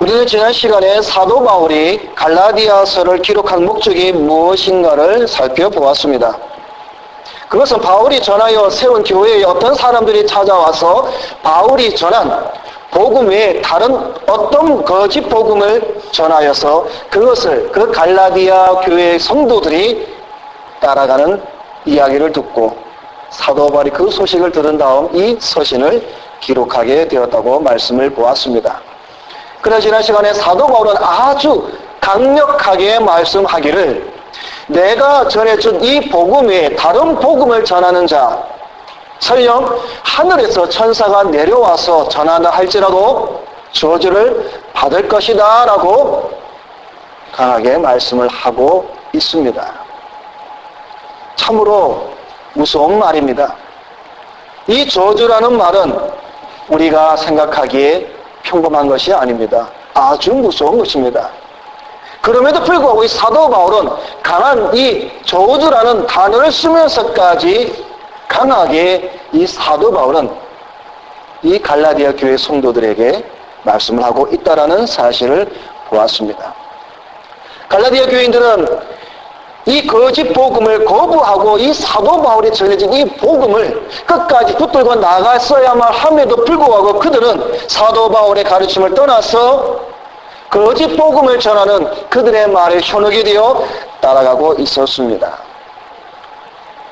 우리는 지난 시간에 사도 바울이 갈라디아서를 기록한 목적이 무엇인가를 살펴보았습니다. 그것은 바울이 전하여 세운 교회에 어떤 사람들이 찾아와서 바울이 전한 복음 외에 다른 어떤 거짓 복음을 전하여서 그것을 그 갈라디아 교회의 성도들이 따라가는 이야기를 듣고 사도 바울이 그 소식을 들은 다음 이 서신을 기록하게 되었다고 말씀을 보았습니다. 그러나 지난 시간에 사도 바울은 아주 강력하게 말씀하기를 내가 전해준 이 복음 외에 다른 복음을 전하는 자 설령 하늘에서 천사가 내려와서 전한다 할지라도 저주를 받을 것이다 라고 강하게 말씀을 하고 있습니다. 참으로 무서운 말입니다. 이 저주라는 말은 우리가 생각하기에 평범한 것이 아닙니다. 아주 무서운 것입니다. 그럼에도 불구하고 이 사도 바울은 강한 이 저주라는 단어를 쓰면서까지 강하게 이 사도 바울은 이 갈라디아 교회 성도들에게 말씀을 하고 있다라는 사실을 보았습니다. 갈라디아 교인들은 이 거짓 복음을 거부하고 이 사도 바울이 전해진 이 복음을 끝까지 붙들고 나갔어야만 함에도 불구하고 그들은 사도 바울의 가르침을 떠나서 거짓 복음을 전하는 그들의 말에 현혹이 되어 따라가고 있었습니다.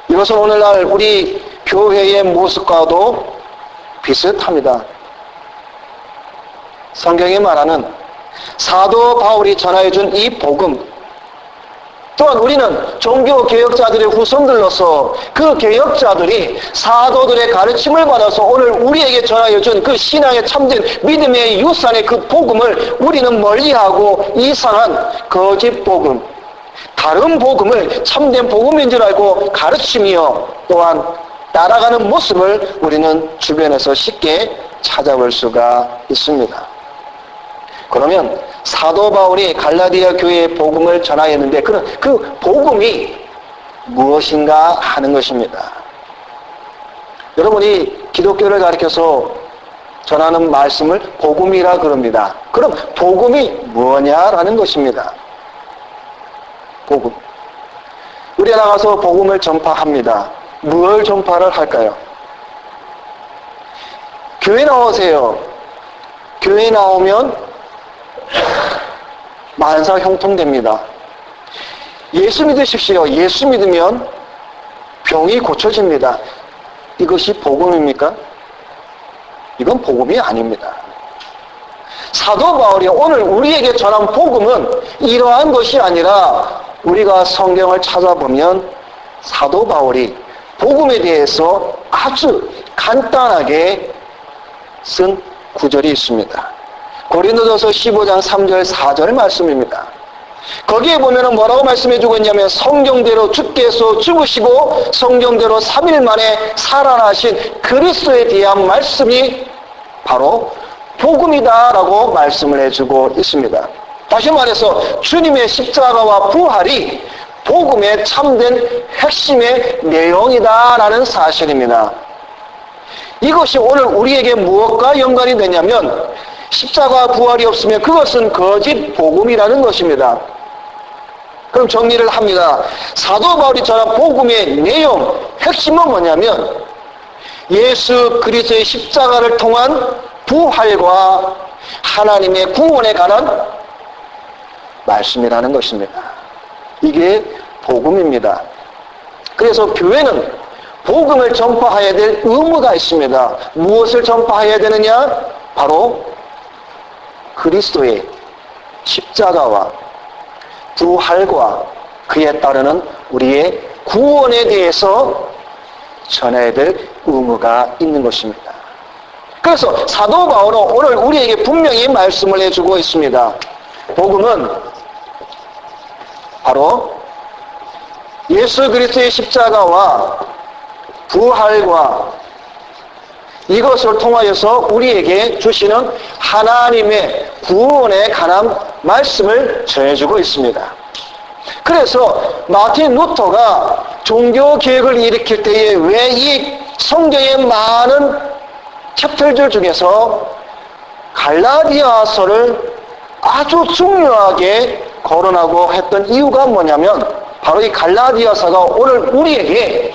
이것은 오늘날 우리 교회의 모습과도 비슷합니다. 성경이 말하는 사도 바울이 전하여준 이 복음 또한 우리는 종교개혁자들의 후손들로서 그 개혁자들이 사도들의 가르침을 받아서 오늘 우리에게 전하여준 그 신앙의 참된 믿음의 유산의 그 복음을 우리는 멀리하고 이상한 거짓 복음, 다른 복음을 참된 복음인 줄 알고 가르치며 또한 따라가는 모습을 우리는 주변에서 쉽게 찾아볼 수가 있습니다. 그러면 사도 바울이 갈라디아 교회의 복음을 전하였는데 그 복음이 무엇인가 하는 것입니다. 여러분이 기독교를 가리켜서 전하는 말씀을 복음이라 그럽니다. 그럼 복음이 뭐냐라는 것입니다. 복음. 우리가 나가서 복음을 전파합니다. 뭘 전파를 할까요? 교회 나오세요. 교회 나오면 만사 형통됩니다. 예수 믿으십시오. 예수 믿으면 병이 고쳐집니다. 이것이 복음입니까? 이건 복음이 아닙니다. 사도 바울이 오늘 우리에게 전한 복음은 이러한 것이 아니라 우리가 성경을 찾아보면 사도 바울이 복음에 대해서 아주 간단하게 쓴 구절이 있습니다. 고린도전서 15장 3절 4절 말씀입니다. 거기에 보면 뭐라고 말씀해주고 있냐면 성경대로 주께서 죽으시고 성경대로 3일 만에 살아나신 그리스도에 대한 말씀이 바로 복음이다라고 말씀을 해주고 있습니다. 다시 말해서 주님의 십자가와 부활이 복음의 참된 핵심의 내용이다라는 사실입니다. 이것이 오늘 우리에게 무엇과 연관이 되냐면 십자가 부활이 없으면 그것은 거짓 복음이라는 것입니다. 그럼 정리를 합니다. 사도 바울이 전한 복음의 내용, 핵심은 뭐냐면 예수 그리스도의 십자가를 통한 부활과 하나님의 구원에 관한 말씀이라는 것입니다. 이게 복음입니다. 그래서 교회는 복음을 전파해야 될 의무가 있습니다. 무엇을 전파해야 되느냐? 바로 그리스도의 십자가와 부활과 그에 따르는 우리의 구원에 대해서 전해야 될 의무가 있는 것입니다. 그래서 사도 바울은 오늘 우리에게 분명히 말씀을 해주고 있습니다. 복음은 바로 예수 그리스도의 십자가와 부활과 이것을 통하여서 우리에게 주시는 하나님의 구원에 관한 말씀을 전해주고 있습니다. 그래서 마틴 루터가 종교개혁을 일으킬 때에 왜 이 성경의 많은 챕터들 중에서 갈라디아서를 아주 중요하게 거론하고 했던 이유가 뭐냐면 바로 이 갈라디아서가 오늘 우리에게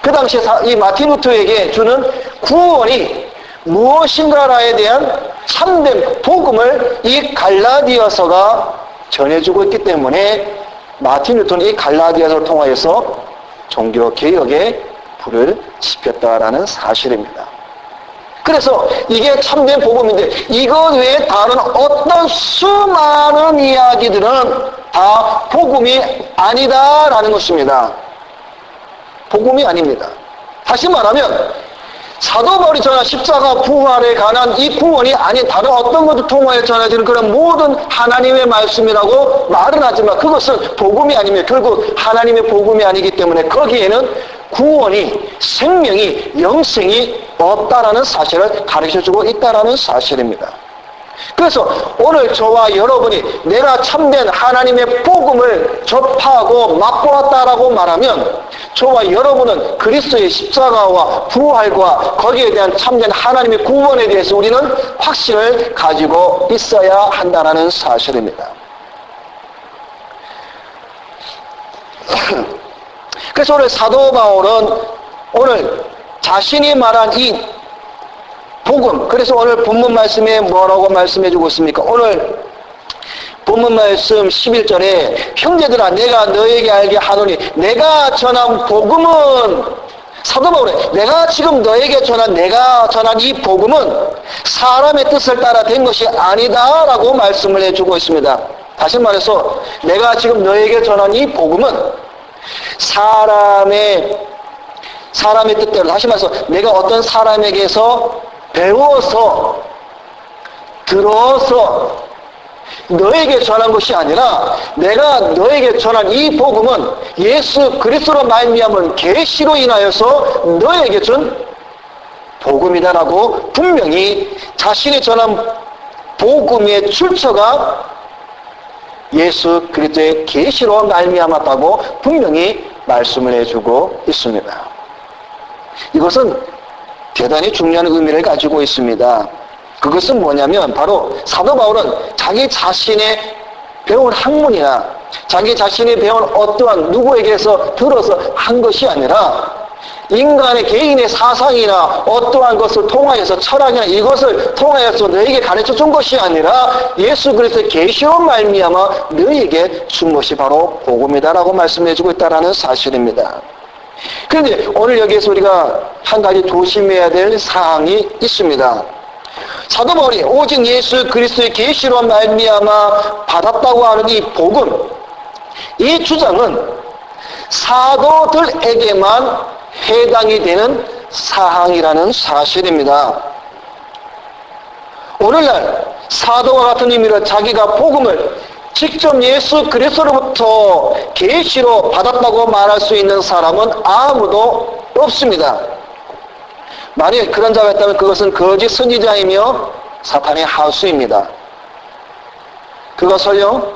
그 당시에 이 마틴 루터에게 주는 구원이 무엇인가에 대한 참된 복음을 이 갈라디아서가 전해주고 있기 때문에 마틴 루터는 이 갈라디아서를 통하여서 종교개혁에 불을 지폈다라는 사실입니다. 그래서 이게 참된 복음인데 이것 외에 다른 어떤 수많은 이야기들은 다 복음이 아니다라는 것입니다. 복음이 아닙니다. 다시 말하면 사도 바울이 전한 십자가 부활에 관한 이 구원이 아닌 다른 어떤 것을 통하여 전해지는 그런 모든 하나님의 말씀이라고 말은 하지만 그것은 복음이 아니며 결국 하나님의 복음이 아니기 때문에 거기에는 구원이, 생명이, 영생이 없다라는 사실을 가르쳐주고 있다라는 사실입니다. 그래서 오늘 저와 여러분이 내가 참된 하나님의 복음을 접하고 맛보았다라고 말하면 저와 여러분은 그리스도의 십자가와 부활과 거기에 대한 참된 하나님의 구원에 대해서 우리는 확신을 가지고 있어야 한다는 사실입니다. 그래서 오늘 사도 바울은 오늘 자신이 말한 이 복음, 그래서 오늘 본문 말씀에 뭐라고 말씀해주고 있습니까? 오늘 본문 말씀 11절에 형제들아 내가 너에게 알게 하노니 내가 전한 복음은 사도 바울이 내가 지금 너에게 내가 전한 이 복음은 사람의 뜻을 따라 된 것이 아니다라고 말씀을 해주고 있습니다. 다시 말해서 내가 지금 너에게 전한 이 복음은 사람의 뜻대로, 다시 말해서 내가 어떤 사람에게서 배워서 들어서 너에게 전한 것이 아니라 내가 너에게 전한 이 복음은 예수 그리스도로 말미암은 계시로 인하여서 너에게 준 복음이다라고 분명히 자신이 전한 복음의 출처가 예수 그리스도의 계시로 말미암았다고 분명히 말씀을 해주고 있습니다. 이것은 대단히 중요한 의미를 가지고 있습니다. 그것은 뭐냐면 바로 사도 바울은 자기 자신의 배운 학문이나 자기 자신이 배운 어떠한 누구에게서 들어서 한 것이 아니라 인간의 개인의 사상이나 어떠한 것을 통하여서 철학이나 이것을 통하여서 너에게 가르쳐 준 것이 아니라 예수 그리스도의 계시로 말미암아 너에게 준 것이 바로 복음이다라고 말씀해 주고 있다는 사실입니다. 그런데 오늘 여기에서 우리가 한 가지 조심해야 될 사항이 있습니다. 사도 바울이 오직 예수 그리스도의 계시로 말미암아 받았다고 하는 이 복음, 이 주장은 사도들에게만 해당이 되는 사항이라는 사실입니다. 오늘날 사도와 같은 의미로 자기가 복음을 직접 예수 그리스도로부터 계시로 받았다고 말할 수 있는 사람은 아무도 없습니다. 만일 그런 자가 있다면 그것은 거짓 선지자이며 사탄의 하수입니다. 그것을요,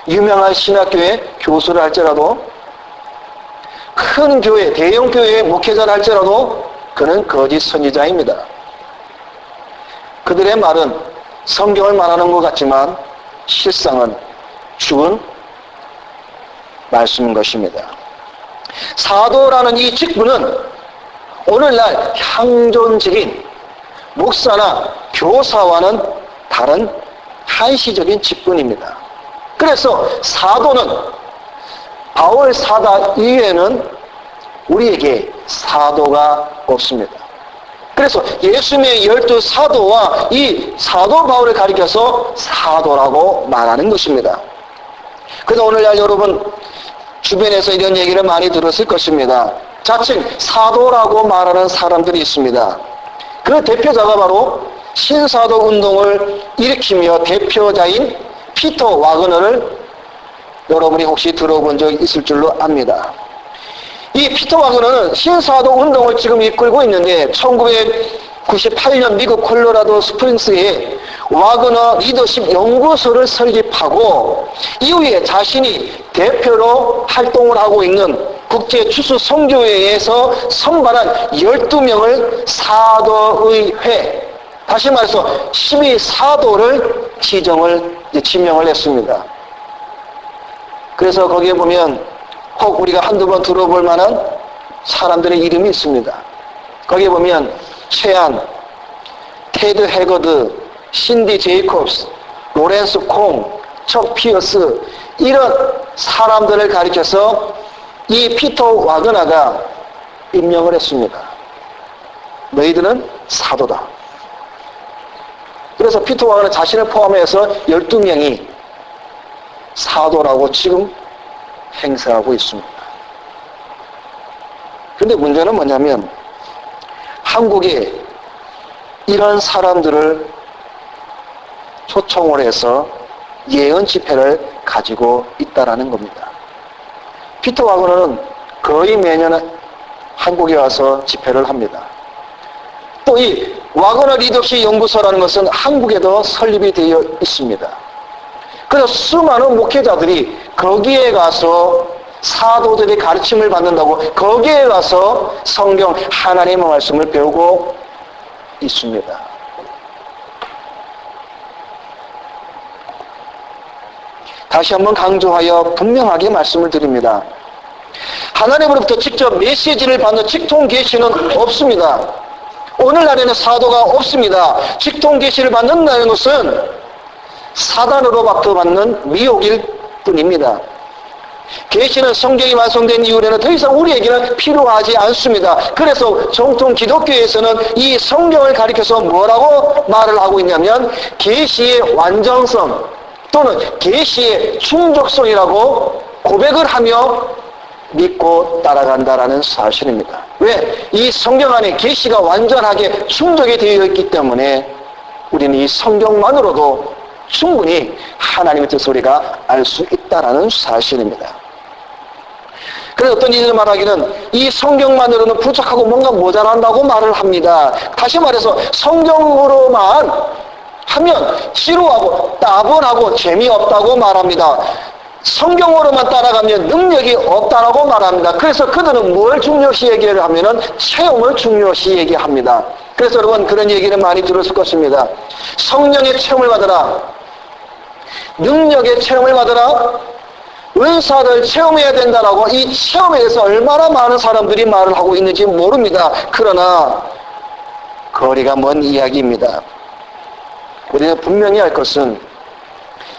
유명한 신학교의 교수를 할지라도 큰 교회, 대형 교회의 목회자를 할지라도 그는 거짓 선지자입니다. 그들의 말은 성경을 말하는 것 같지만 실상은 죽은 말씀인 것입니다. 사도라는 이 직분은 오늘날 향존적인 목사나 교사와는 다른 한시적인 직분입니다. 그래서 사도는 바울 사도 이외에는 우리에게 사도가 없습니다. 그래서 예수님의 12사도와 이 사도 바울을 가리켜서 사도라고 말하는 것입니다. 그래서 오늘날 여러분 주변에서 이런 얘기를 많이 들었을 것입니다. 자칭 사도라고 말하는 사람들이 있습니다. 그 대표자가 바로 신사도 운동을 일으키며 대표자인 피터 와그너를 여러분이 혹시 들어본 적 있을 줄로 압니다. 이 피터 와그너는 신사도 운동을 지금 이끌고 있는데 1998년 미국 콜로라도 스프링스에 와그너 리더십 연구소를 설립하고 이후에 자신이 대표로 활동을 하고 있는 국제 추수 선교회에서 선발한 12명을 사도의회, 다시 말해서 12사도를 지명을 했습니다. 그래서 거기에 보면 혹 우리가 한두 번 들어볼 만한 사람들의 이름이 있습니다. 거기에 보면 최안, 테드 해거드, 신디 제이콥스, 로렌스 콩, 척 피어스, 이런 사람들을 가리켜서 이 피터 와그너가 임명을 했습니다. 너희들은 사도다. 그래서 피터 와그너 자신을 포함해서 12명이 사도라고 지금 행세하고 있습니다. 그런데 문제는 뭐냐면 한국에 이런 사람들을 초청을 해서 예언 집회를 가지고 있다라는 겁니다. 피터 와그너는 거의 매년 한국에 와서 집회를 합니다. 또 이 와그너 리더십 연구소라는 것은 한국에도 설립이 되어 있습니다. 그래서 수많은 목회자들이 거기에 가서 사도들의 가르침을 받는다고 거기에 가서 성경 하나님의 말씀을 배우고 있습니다. 다시 한번 강조하여 분명하게 말씀을 드립니다. 하나님으로부터 직접 메시지를 받는 직통 계시는 없습니다. 오늘날에는 사도가 없습니다. 직통 계시를 받는다는 것은 사단으로부터 받는 미혹일 뿐입니다. 계시는 성경이 완성된 이후에는 더 이상 우리에게는 필요하지 않습니다. 그래서 정통 기독교에서는 이 성경을 가리켜서 뭐라고 말을 하고 있냐면 계시의 완전성 또는 계시의 충족성이라고 고백을 하며 믿고 따라간다라는 사실입니다. 왜? 이 성경 안에 계시가 완전하게 충족이 되어 있기 때문에 우리는 이 성경만으로도 충분히 하나님의 뜻을 우리가 알 수 있다라는 사실입니다. 그래서 어떤 이들이 말하기는 이 성경만으로는 부족하고 뭔가 모자란다고 말을 합니다. 다시 말해서 성경으로만 하면 지루하고 따분하고 재미없다고 말합니다. 성경으로만 따라가면 능력이 없다라고 말합니다. 그래서 그들은 뭘 중요시 얘기를 하면은 체험을 중요시 얘기합니다. 그래서 여러분 그런 얘기를 많이 들었을 것입니다. 성령의 체험을 받으라. 능력의 체험을 받으라. 은사를 체험해야 된다라고 이 체험에 대해서 얼마나 많은 사람들이 말을 하고 있는지 모릅니다. 그러나 거리가 먼 이야기입니다. 우리는 분명히 알 것은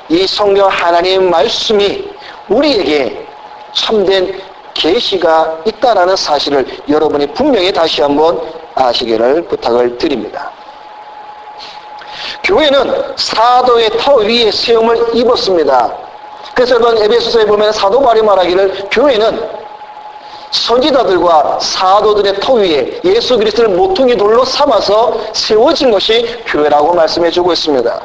이 성경 하나님의 말씀이 우리에게 참된 계시가 있다라는 사실을 여러분이 분명히 다시 한번 아시기를 부탁을 드립니다. 교회는 사도의 터 위에 세움을 입었습니다. 그래서 여러분 에베소서에 보면 사도 바울이 말하기를 교회는 선지자들과 사도들의 터 위에 예수 그리스도를 모퉁이 돌로 삼아서 세워진 것이 교회라고 말씀해 주고 있습니다.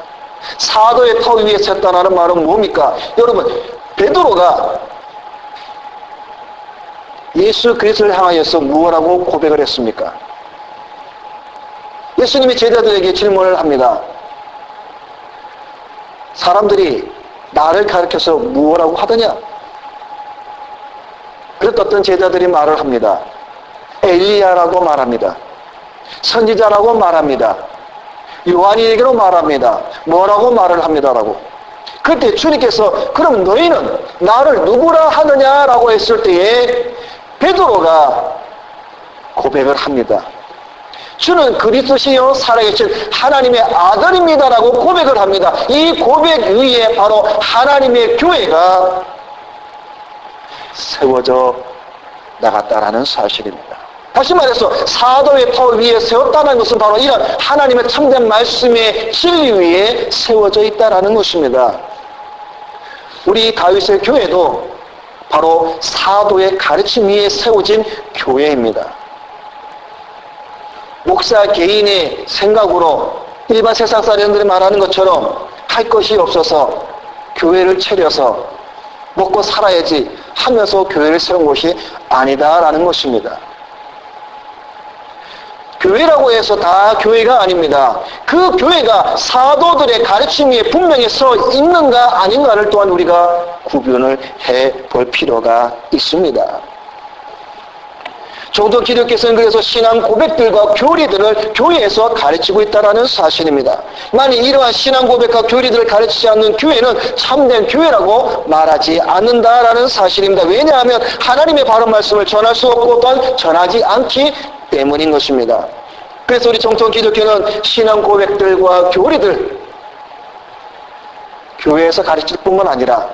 사도의 터 위에 섰다는 말은 뭡니까? 여러분 베드로가 예수 그리스도를 향하여서 무엇라고 고백을 했습니까? 예수님이 제자들에게 질문을 합니다. 사람들이 나를 가르쳐서 무엇라고 하더냐? 그랬더니 어떤 제자들이 말을 합니다. 엘리야라고 말합니다. 선지자라고 말합니다. 요한에게로 말합니다. 뭐라고 말을 합니다라고. 그때 주님께서 그럼 너희는 나를 누구라 하느냐라고 했을 때에 베드로가 고백을 합니다. 주는 그리스도시요 살아계신 하나님의 아들입니다라고 고백을 합니다. 이 고백 위에 바로 하나님의 교회가 세워져 나갔다라는 사실입니다. 다시 말해서 사도의 터 위에 세웠다는 것은 바로 이런 하나님의 참된 말씀의 진리 위에 세워져 있다는 것입니다. 우리 다윗의 교회도 바로 사도의 가르침 위에 세워진 교회입니다. 목사 개인의 생각으로 일반 세상 사람들이 말하는 것처럼 할 것이 없어서 교회를 차려서 먹고 살아야지 하면서 교회를 세운 것이 아니다라는 것입니다. 교회라고 해서 다 교회가 아닙니다. 그 교회가 사도들의 가르침 위에 분명히 서 있는가 아닌가를 또한 우리가 구분을 해볼 필요가 있습니다. 종도 기독교에서는 그래서 신앙 고백들과 교리들을 교회에서 가르치고 있다는 사실입니다. 만일 이러한 신앙 고백과 교리들을 가르치지 않는 교회는 참된 교회라고 말하지 않는다라는 사실입니다. 왜냐하면 하나님의 바른 말씀을 전할 수 없고 또한 전하지 않기 때문인 것입니다. 그래서 우리 정통 기독교는 신앙 고백들과 교리들 교회에서 가르칠 뿐만 아니라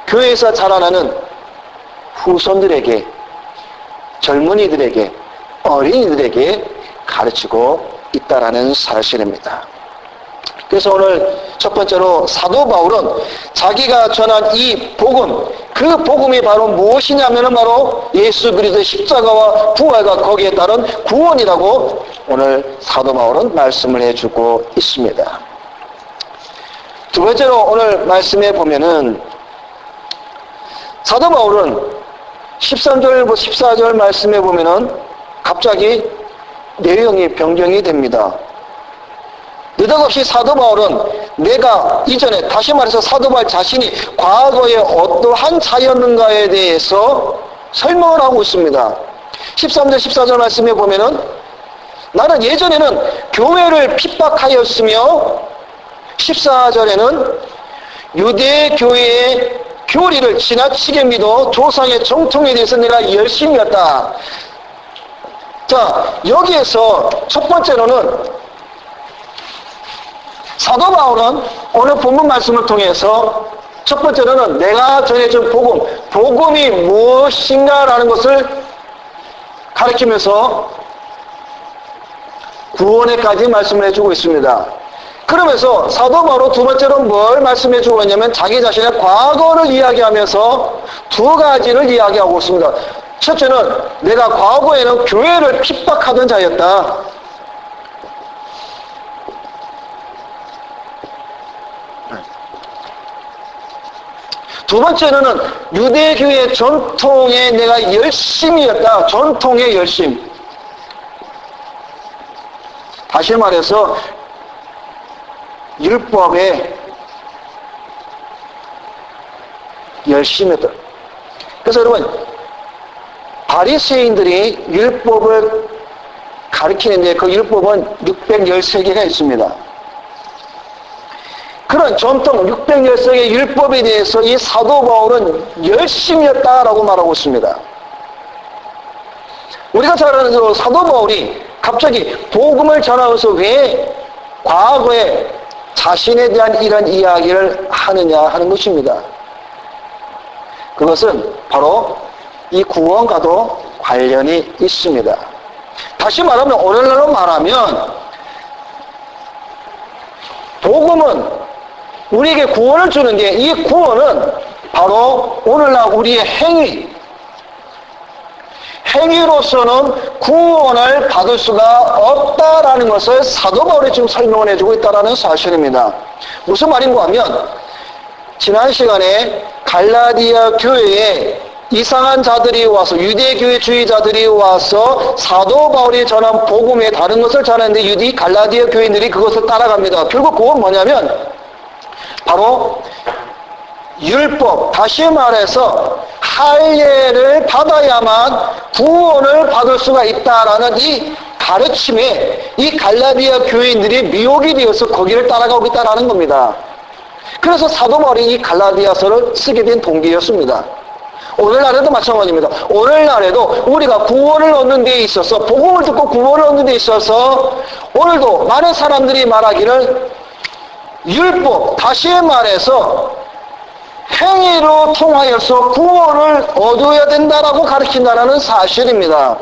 교회에서 자라나는 후손들에게, 젊은이들에게, 어린이들에게 가르치고 있다라는 사실입니다. 그래서 오늘 첫 번째로 사도 바울은 자기가 전한 이 복음, 그 복음이 바로 무엇이냐면 바로 예수 그리스도의 십자가와 부활과 거기에 따른 구원이라고 오늘 사도 바울은 말씀을 해주고 있습니다. 두 번째로 오늘 말씀해 보면은 사도 바울은 13절, 14절 말씀해 보면은 갑자기 내용이 변경이 됩니다. 느닷없이 사도 바울은 내가 이전에, 다시 말해서 사도 바울 자신이 과거에 어떠한 자였는가에 대해서 설명을 하고 있습니다. 13절, 14절 말씀해 보면은 나는 예전에는 교회를 핍박하였으며 14절에는 유대 교회의 교리를 지나치게 믿어 조상의 정통에 대해서 내가 열심이었다. 자, 여기에서 첫 번째로는 사도 바울은 오늘 본문 말씀을 통해서 첫 번째로는 내가 전해준 복음이 무엇인가라는 것을 가리키면서 구원에까지 말씀을 해주고 있습니다. 그러면서 사도 바울은 두 번째로 뭘 말씀해 주고 있냐면 자기 자신의 과거를 이야기하면서 두 가지를 이야기하고 있습니다. 첫째는 내가 과거에는 교회를 핍박하던 자였다. 두 번째는 유대교의 전통에 내가 열심이었다. 전통의 열심. 다시 말해서 율법에 열심이었다. 그래서 여러분, 바리새인들이 율법을 가르치는데 그 율법은 613개가 있습니다. 그런 전통 613개의 율법에 대해서 이 사도 바울은 열심이었다라고 말하고 있습니다. 우리가 잘 아는 대로 사도 바울이 갑자기 복음을 전하면서 왜 과거에 자신에 대한 이런 이야기를 하느냐 하는 것입니다. 그것은 바로 이 구원과도 관련이 있습니다. 다시 말하면 오늘날로 말하면 복음은 우리에게 구원을 주는데 이 구원은 바로 오늘날 우리의 행위로서는 구원을 받을 수가 없다라는 것을 사도 바울이 지금 설명을 해주고 있다는 사실입니다. 무슨 말인가 하면 지난 시간에 갈라디아 교회에 이상한 자들이 와서 유대교회주의자들이 와서 사도 바울이 전한 복음에 다른 것을 전하는데 갈라디아 교인들이 그것을 따라갑니다. 결국 그건 뭐냐면 바로 율법, 다시 말해서 할례를 받아야만 구원을 받을 수가 있다라는 이 가르침에 이 갈라디아 교인들이 미혹이 되어서 거기를 따라가고 있다는 겁니다. 그래서 사도 바울이 이 갈라디아서를 쓰게 된 동기였습니다. 오늘날에도 마찬가지입니다. 오늘날에도 우리가 구원을 얻는 데 있어서, 복음을 듣고 구원을 얻는 데 있어서 오늘도 많은 사람들이 말하기를 율법, 다시 말해서 행위로 통하여서 구원을 얻어야 된다라고 가르친다는 사실입니다.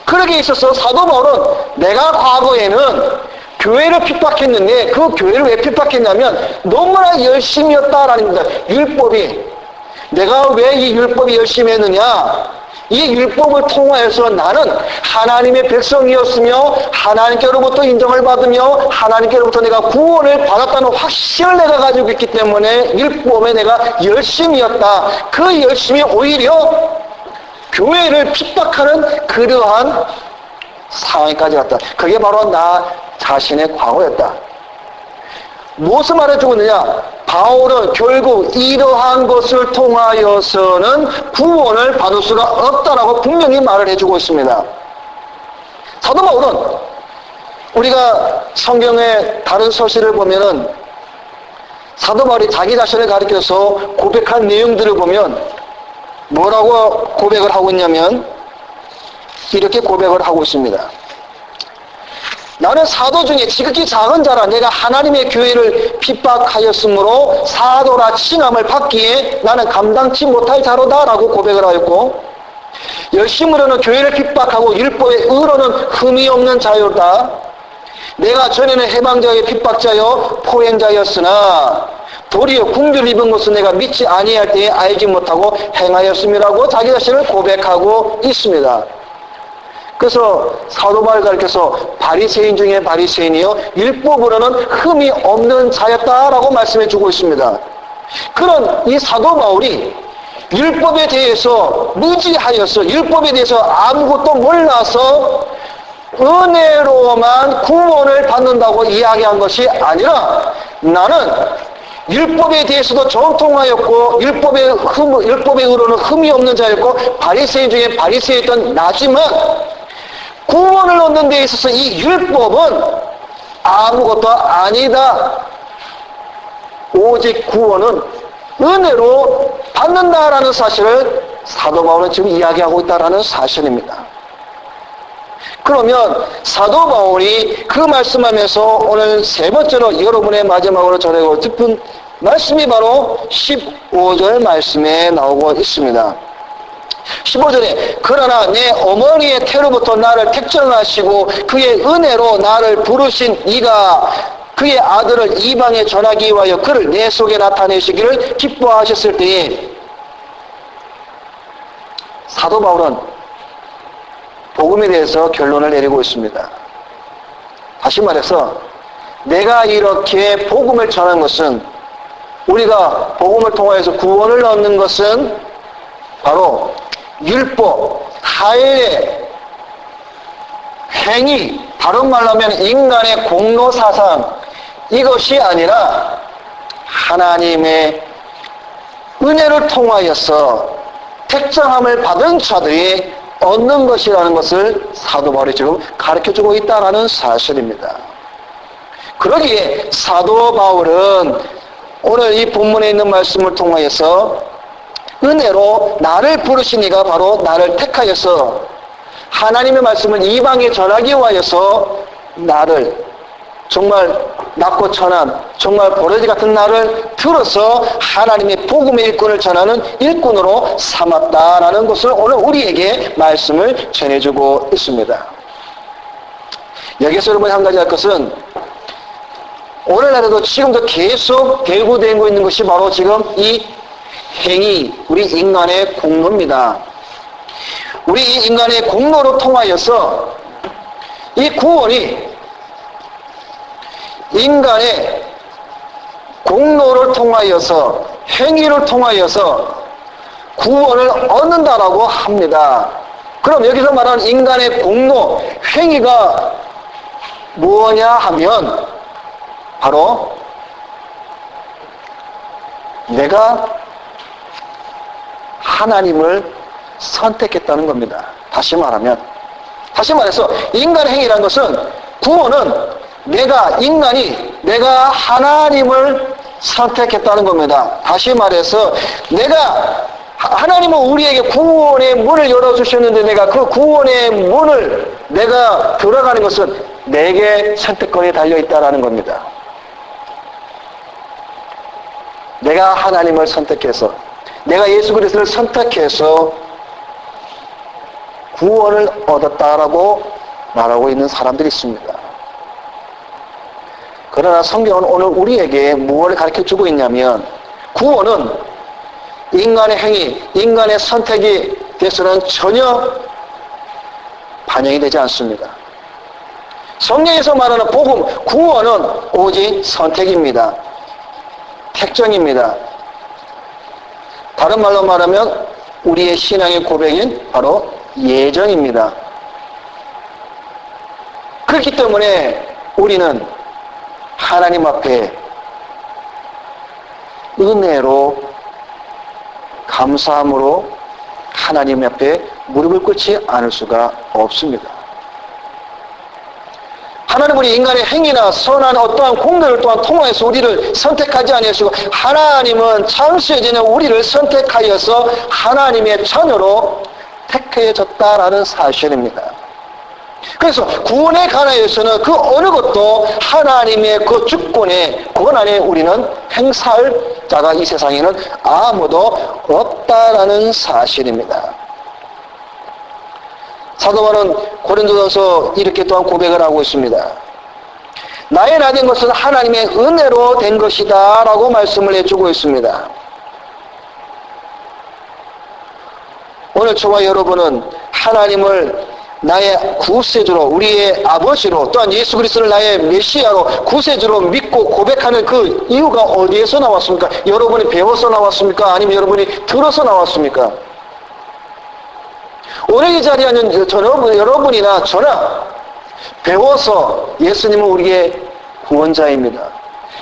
그러기에 있어서 사도 바울은 내가 과거에는 교회를 핍박했는데 그 교회를 왜 핍박했냐면 너무나 열심이었다라는 겁니다. 율법이. 내가 왜 이 율법이 열심히 했느냐? 이 율법을 통하여서 나는 하나님의 백성이었으며 하나님께로부터 인정을 받으며 하나님께로부터 내가 구원을 받았다는 확신을 내가 가지고 있기 때문에 율법에 내가 열심이었다. 그 열심이 오히려 교회를 핍박하는 그러한 상황까지 갔다. 그게 바로 나 자신의 과거였다. 무엇을 말해주고 있느냐? 바울은 결국 이러한 것을 통하여서는 구원을 받을 수가 없다라고 분명히 말을 해주고 있습니다. 사도 바울은 우리가 성경의 다른 서신을 보면은 사도 바울이 자기 자신을 가리켜서 고백한 내용들을 보면 뭐라고 고백을 하고 있냐면 이렇게 고백을 하고 있습니다. 나는 사도 중에 지극히 작은 자라. 내가 하나님의 교회를 핍박하였으므로 사도라 칭함을 받기에 나는 감당치 못할 자로다 라고 고백을 하였고, 열심으로는 교회를 핍박하고 율법의 의로는 흠이 없는 자요다. 내가 전에는 해방자의 핍박자여 포행자였으나 도리어 궁주를 입은 것은 내가 믿지 아니할 때에 알지 못하고 행하였음이라고 자기 자신을 고백하고 있습니다. 그래서 사도 바울을 가리켜서 바리새인 중에 바리새인이요 율법으로는 흠이 없는 자였다라고 말씀해 주고 있습니다. 그런 이 사도 바울이 율법에 대해서 무지하여서 율법에 대해서 아무것도 몰라서 은혜로만 구원을 받는다고 이야기한 것이 아니라, 나는 율법에 대해서도 정통하였고 율법의 의로는 흠이 없는 자였고 바리새인 중에 바리새인이었던 나지만 구원을 얻는 데 있어서 이 율법은 아무것도 아니다. 오직 구원은 은혜로 받는다라는 사실을 사도 바울은 지금 이야기하고 있다라는 사실입니다. 그러면 사도 바울이 그 말씀하면서 오늘 세 번째로 여러분의 마지막으로 전하고 싶은 말씀이 바로 15절 말씀에 나오고 있습니다. 15절에 그러나 내 어머니의 태로부터 나를 택정하시고 그의 은혜로 나를 부르신 이가 그의 아들을 이방에 전하기 위하여 그를 내 속에 나타내시기를 기뻐하셨을 때에, 사도 바울은 복음에 대해서 결론을 내리고 있습니다. 다시 말해서 내가 이렇게 복음을 전한 것은, 우리가 복음을 통하여서 구원을 얻는 것은 바로 율법, 하의 행위, 다른 말로 하면 인간의 공로사상, 이것이 아니라 하나님의 은혜를 통하여서 택정함을 받은 자들이 얻는 것이라는 것을 사도 바울이 지금 가르쳐주고 있다는 사실입니다. 그러기에 사도 바울은 오늘 이 본문에 있는 말씀을 통하여서 은혜로 나를 부르신 이가 바로 나를 택하여서 하나님의 말씀을 이방에 전하기 위하여서 나를, 정말 낮고 천한 정말 버러지 같은 나를 들어서 하나님의 복음의 일꾼을 전하는 일꾼으로 삼았다라는 것을 오늘 우리에게 말씀을 전해주고 있습니다. 여기서 여러분이 한 가지 할 것은, 오늘날에도 지금도 계속 대구되고 있는 것이 바로 지금 이 행위, 우리 인간의 공로입니다. 우리 인간의 공로로 통하여서 이 구원이 인간의 공로를 통하여서, 행위를 통하여서 구원을 얻는다라고 합니다. 그럼 여기서 말하는 인간의 공로, 행위가 뭐냐 하면 바로 내가 하나님을 선택했다는 겁니다. 다시 말해서 인간의 행위라는 것은, 구원은 내가 하나님을 선택했다는 겁니다. 다시 말해서 하나님은 우리에게 구원의 문을 열어주셨는데, 내가 그 구원의 문을 내가 들어가는 것은 내게 선택권이 달려있다는 겁니다. 내가 하나님을 선택해서, 내가 예수 그리스도를 선택해서 구원을 얻었다라고 말하고 있는 사람들이 있습니다. 그러나 성경은 오늘 우리에게 무엇을 가르쳐주고 있냐면, 구원은 인간의 행위, 인간의 선택이 돼서는 전혀 반영이 되지 않습니다. 성경에서 말하는 복음, 구원은 오직 선택입니다. 택정입니다. 다른 말로 말하면 우리의 신앙의 고백인 바로 예정입니다. 그렇기 때문에 우리는 하나님 앞에 은혜로 감사함으로 하나님 앞에 무릎을 꿇지 않을 수가 없습니다. 하나님은 우리 인간의 행위나 선한 어떠한 공로를 또한 통하여서 우리를 선택하지 아니하시고 하나님은 창세 전에 우리를 선택하여서 하나님의 자녀로 택해졌다라는 사실입니다. 그래서 구원에 관하여서는 그 어느 것도 하나님의 그 주권의 그건 안에 우리는 행사할 자가 이 세상에는 아무도 없다라는 사실입니다. 사도 바울은 고린도전서 이렇게 또한 고백을 하고 있습니다. 나의 나 된 것은 하나님의 은혜로 된 것이다 라고 말씀을 해주고 있습니다. 오늘 저와 여러분은 하나님을 나의 구세주로 우리의 아버지로 또한 예수 그리스도를 나의 메시아로 구세주로 믿고 고백하는 그 이유가 어디에서 나왔습니까? 여러분이 배워서 나왔습니까? 아니면 여러분이 들어서 나왔습니까? 오늘 이 자리에는 여러분이나 저나 배워서 예수님은 우리의 구원자입니다.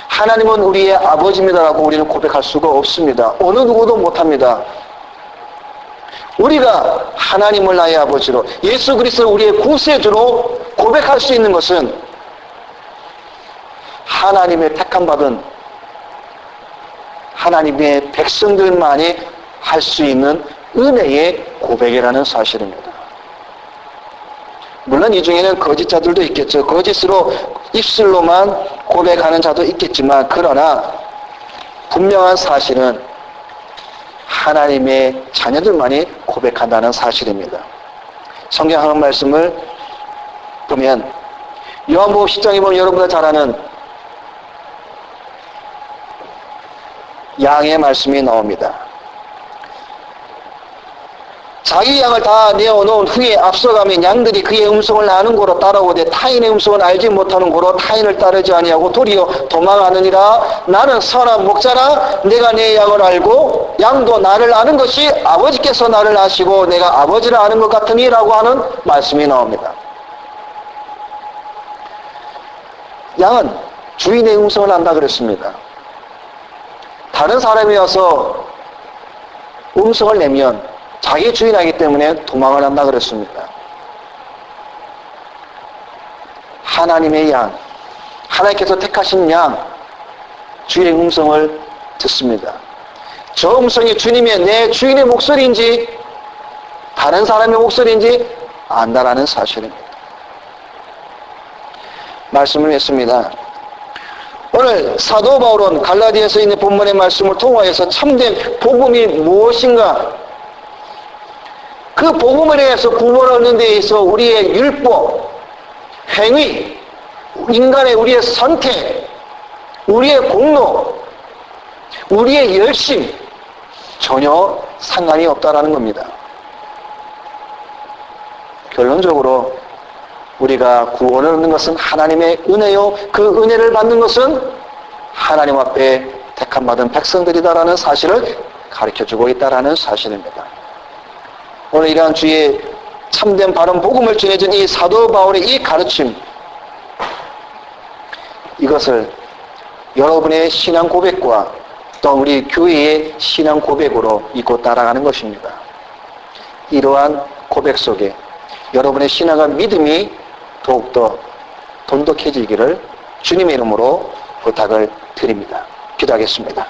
하나님은 우리의 아버지입니다라고 우리는 고백할 수가 없습니다. 어느 누구도 못합니다. 우리가 하나님을 나의 아버지로 예수 그리스도를 우리의 구세주로 고백할 수 있는 것은 하나님의 택함받은 하나님의 백성들만이 할 수 있는 은혜의 고백이라는 사실입니다. 물론 이 중에는 거짓자들도 있겠죠. 거짓으로 입술로만 고백하는 자도 있겠지만 그러나 분명한 사실은 하나님의 자녀들만이 고백한다는 사실입니다. 성경 한 말씀을 보면 요한복음 10장에 보면 여러분가 잘 아는 양의 말씀이 나옵니다. 자기 양을 다 내어놓은 후에 앞서가면 양들이 그의 음성을 아는 고로 따라오되 타인의 음성을 알지 못하는 고로 타인을 따르지 아니하고 도리어 도망하느니라. 나는 선한 목자라 내가 내 양을 알고 양도 나를 아는 것이 아버지께서 나를 아시고 내가 아버지를 아는 것 같으니 라고 하는 말씀이 나옵니다. 양은 주인의 음성을 안다 그랬습니다. 다른 사람이 와서 음성을 내면 자기 주인이기 때문에 도망을 한다 그랬습니다. 하나님의 양, 하나님께서 택하신 양, 주인의 음성을 듣습니다. 저 음성이 주님의 내 주인의 목소리인지 다른 사람의 목소리인지 안다라는 사실입니다. 말씀을 했습니다. 오늘 사도 바울은 갈라디아서 있는 본문의 말씀을 통하여서 참된 복음이 무엇인가, 그 복음을 위해서 구원을 얻는 데 있어 우리의 율법, 행위, 인간의 우리의 선택, 우리의 공로, 우리의 열심 전혀 상관이 없다라는 겁니다. 결론적으로 우리가 구원을 얻는 것은 하나님의 은혜요, 그 은혜를 받는 것은 하나님 앞에 택함받은 백성들이다라는 사실을 가르쳐주고 있다라는 사실입니다. 오늘 이러한 주의 참된 바른 복음을 전해준 이 사도 바울의 이 가르침, 이것을 여러분의 신앙 고백과 또 우리 교회의 신앙 고백으로 믿고 따라가는 것입니다. 이러한 고백 속에 여러분의 신앙과 믿음이 더욱더 돈독해지기를 주님의 이름으로 부탁을 드립니다. 기도하겠습니다.